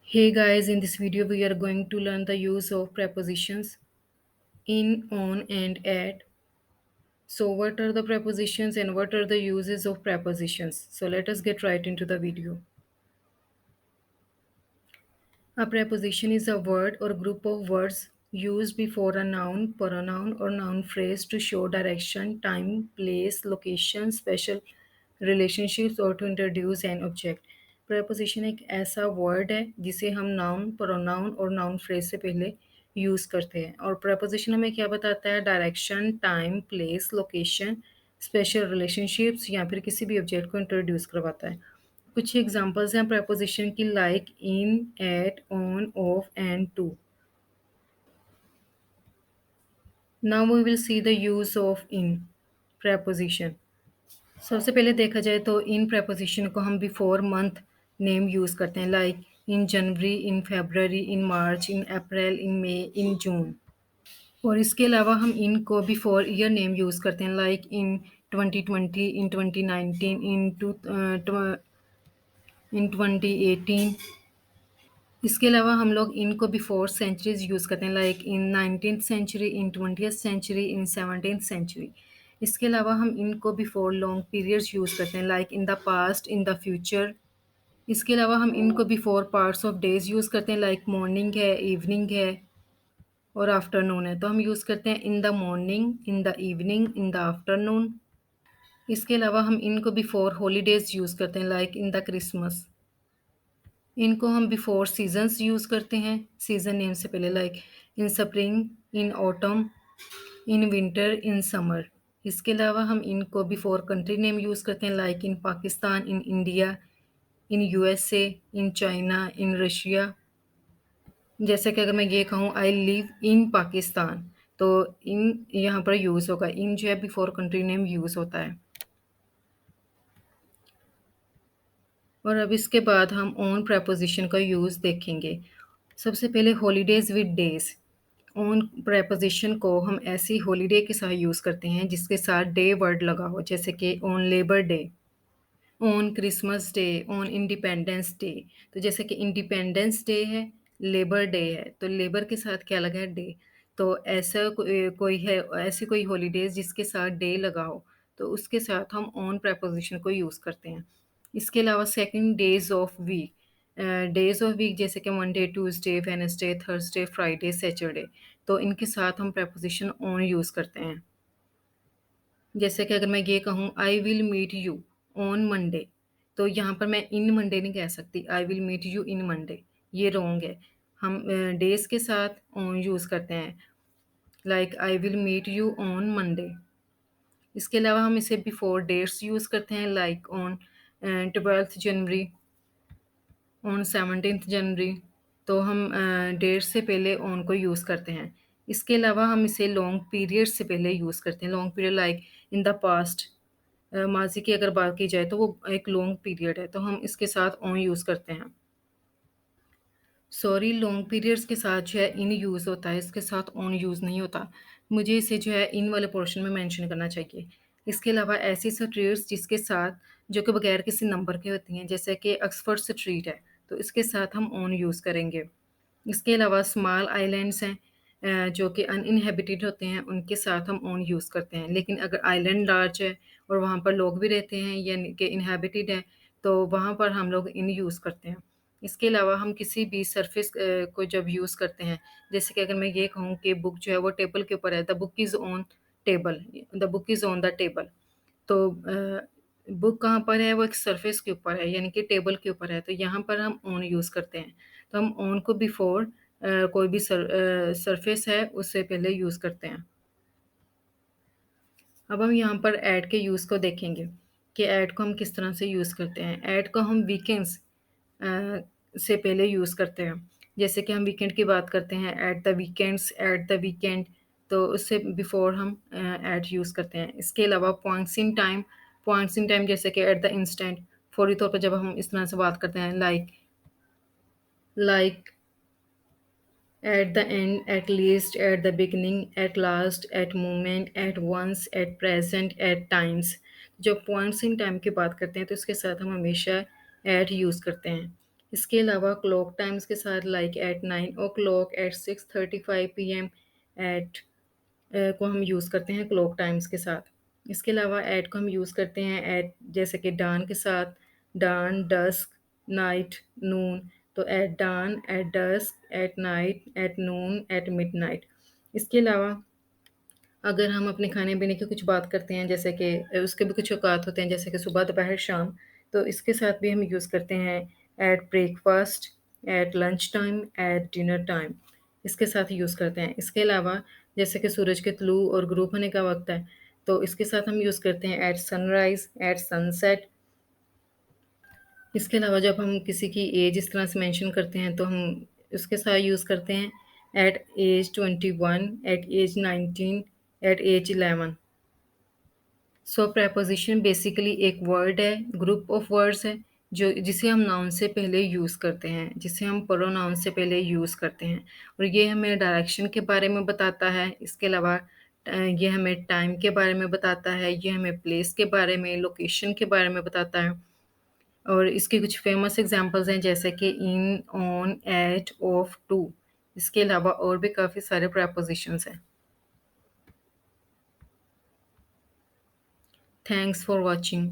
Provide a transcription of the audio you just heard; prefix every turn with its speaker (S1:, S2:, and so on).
S1: Hey guys, in this video we are going to learn the use of prepositions in, on and at. So what are the prepositions and what are the uses of prepositions? So let us get right into the video. A preposition is a word or group of words used before a noun, pronoun or noun phrase to show direction, time, place, location, special relationships और to introduce an object. preposition एक ऐसा word है जिसे हम noun, pronoun और noun phrase से पहले use करते हैं और preposition हमें क्या बताता है? Direction, time, place, location, special relationships या फिर किसी भी ऑब्जेक्ट को इंट्रोड्यूस करवाता है। कुछ एग्जांपल्स हैं preposition की like in, at, on, of and to. Now we will see the use of in preposition। सबसे पहले देखा जाए तो इन preposition को हम बिफोर मंथ नेम यूज़ करते हैं like in January, in February, इन मार्च, इन अप्रैल, इन मई, इन जून। और इसके अलावा हम इन को बिफोर ईयर नेम यूज़ करते हैं लाइक इन 2020, इन 2019, इन 2018। इसके अलावा हम लोग इनको बिफोर सेंचुरीज यूज़ करते हैं like in 19th century, in 20th century, in 17th century. इसके अलावा हम इनको बिफोर लॉन्ग पीरियड्स यूज़ करते हैं like in the past, in the future. इसके अलावा हम इनको before parts of days use करते हैं लाइक मॉर्निंग है, इवनिंग है और आफ्टरनून है। तो हम यूज़ करते हैं in the morning, in the evening, in the afternoon. इसके अलावा हम इनको बिफोर हॉलीडेज यूज़ करते हैं लाइक इन द क्रिसमस। इनको हम बिफोर सीजन्स यूज़ करते हैं सीज़न नेम से पहले like in spring, in autumn, in winter, in summer. इसके अलावा हम इनको बिफोर कंट्री नेम यूज़ करते हैं like in Pakistan, in India, in USA, in China, in Russia. जैसे कि अगर मैं ये कहूँ आई लिव इन पाकिस्तान तो इन यहाँ पर यूज़ होगा। इन जो है बिफोर कंट्री नेम यूज़ होता है। और अब इसके बाद हम ऑन प्रेपोजिशन का यूज़ देखेंगे। सबसे पहले holidays with days. On preposition को हम ऐसी हॉलीडे के साथ यूज़ करते हैं जिसके साथ डे वर्ड लगा हो, जैसे कि on labour day, on Christmas day, on independence day. तो जैसे कि इंडिपेंडेंस डे है, लेबर डे है, तो लेबर के साथ क्या लगा है? डे। तो ऐसा कोई है, ऐसी कोई हॉलीडेज़ जिसके साथ डे लगा हो, तो उसके साथ हम ऑन प्रेपोजिशन को यूज़ करते हैं। इसके अलावा second days of week. Days of week जैसे कि Monday, Tuesday, Wednesday, Thursday, Friday, Saturday, तो इनके साथ हम प्रेपोजिशन ऑन यूज़ करते हैं। जैसे कि अगर मैं ये कहूँ I will meet you on Monday, तो यहाँ पर मैं इन मंडे नहीं कह सकती, I will meet you in Monday, ये रॉन्ग है। हम डेज़ के साथ ऑन यूज़ करते हैं like I will meet you on Monday. इसके अलावा हम इसे बिफोर डेट्स यूज़ करते हैं like on 12th January, on 17th January. तो हम डेट से पहले ऑन को यूज़ करते हैं। इसके अलावा हम इसे लॉन्ग पीरियड से पहले यूज़ करते हैं। Long period like in the past, माज़ी की अगर बात की जाए तो वो एक लॉन्ग पीरियड है, तो हम इसके साथ ऑन यूज़ करते हैं। सॉरी, लॉन्ग पीरियड्स के साथ जो है इन यूज़ होता है, इसके साथ ऑन यूज़ नहीं होता। मुझे इसे जो है इन वाले पोर्शन में मेंशन करना चाहिए। इसके अलावा ऐसी स्ट्रीट्स जिसके साथ जो कि बगैर किसी नंबर के होती हैं, जैसे कि ऑक्सफोर्ड स्ट्रीट है, तो इसके साथ हम ऑन यूज़ करेंगे। इसके अलावा स्मॉल आइलैंड्स हैं जो कि अनइन्हेबिटेड होते हैं, उनके साथ हम ऑन यूज़ करते हैं। लेकिन अगर आइलैंड लार्ज है और वहाँ पर लोग भी रहते हैं यानी कि इन्हेबिटेड है, तो वहाँ पर हम लोग इन यूज़ करते हैं। इसके अलावा हम किसी भी सरफेस को जब यूज़ करते हैं, जैसे कि अगर मैं ये कहूँ कि बुक जो है वो टेबल के ऊपर है, the book is on table, the book is on the table. तो बुक कहाँ पर है? वो एक सरफेस के ऊपर है, यानी कि टेबल के ऊपर है, तो यहाँ पर हम ऑन यूज़ करते हैं। तो हम ऑन को बिफोर कोई भी सरफेस है उससे पहले यूज़ करते हैं। अब हम यहाँ पर ऐड के यूज़ को देखेंगे कि ऐड को हम किस तरह से यूज़ करते हैं। ऐड को हम वीकेंड्स से पहले यूज़ करते हैं। जैसे कि हम वीकेंड की बात करते हैं, at the weekends, at the weekend, तो उससे बिफोर हम एट यूज़ करते हैं। इसके अलावा पॉइंट्स इन टाइम जैसे कि एट द इंस्टेंट, फौरी तौर पर जब हम इस तरह से बात करते हैं like at the end, at least, at the beginning, at last, at moment, at once, at present, at times। जब पॉइंट्स इन टाइम की बात करते हैं तो इसके साथ हम हमेशा एट यूज़ करते हैं। इसके अलावा क्लॉक टाइम्स के साथ लाइक एट 9 ओ क्लॉक, एट 6:35 पीएम, एट को हम यूज़ करते हैं क्लॉक टाइम्स के साथ। इसके अलावा एट को हम यूज़ करते हैं एट जैसे कि डान के साथ, डान, डस्क, नाइट, नून। तो at dawn, at dusk, at night, at noon, at midnight. इसके अलावा अगर हम अपने खाने-पीने की कुछ बात करते हैं जैसे कि उसके भी कुछ औकात होते हैं जैसे कि सुबह, दोपहर, शाम, तो इसके साथ भी हम यूज़ करते हैं at breakfast, at lunch time, at dinner time, इसके साथ यूज़ करते हैं। इसके अलावा जैसे कि सूरज के तुलू और ग़ुरूब होने का वक़्त है, तो इसके साथ हम यूज़ करते हैं एट सनराइज़, एट सनसेट। इसके अलावा जब हम किसी की एज इस तरह से मेंशन करते हैं तो हम उसके साथ यूज़ करते हैं at age 21, at age 19, at age 11। So preposition basically एक वर्ड है, ग्रुप ऑफ वर्ड्स है, जो जिसे हम नाउन से पहले यूज़ करते हैं, जिसे हम प्रोनाउन से पहले यूज़ करते हैं और ये हमें डायरेक्शन के बारे में बताता है। इसके अलावा ये हमें टाइम के बारे में बताता है, ये हमें प्लेस के बारे में, लोकेशन के बारे में बताता है और इसके कुछ फ़ेमस एग्ज़ाम्पल्स हैं जैसे कि इन, ऑन, एट, ऑफ, टू। इसके अलावा और भी काफ़ी सारे प्रेपोज़िशंस हैं। Thanks for watching.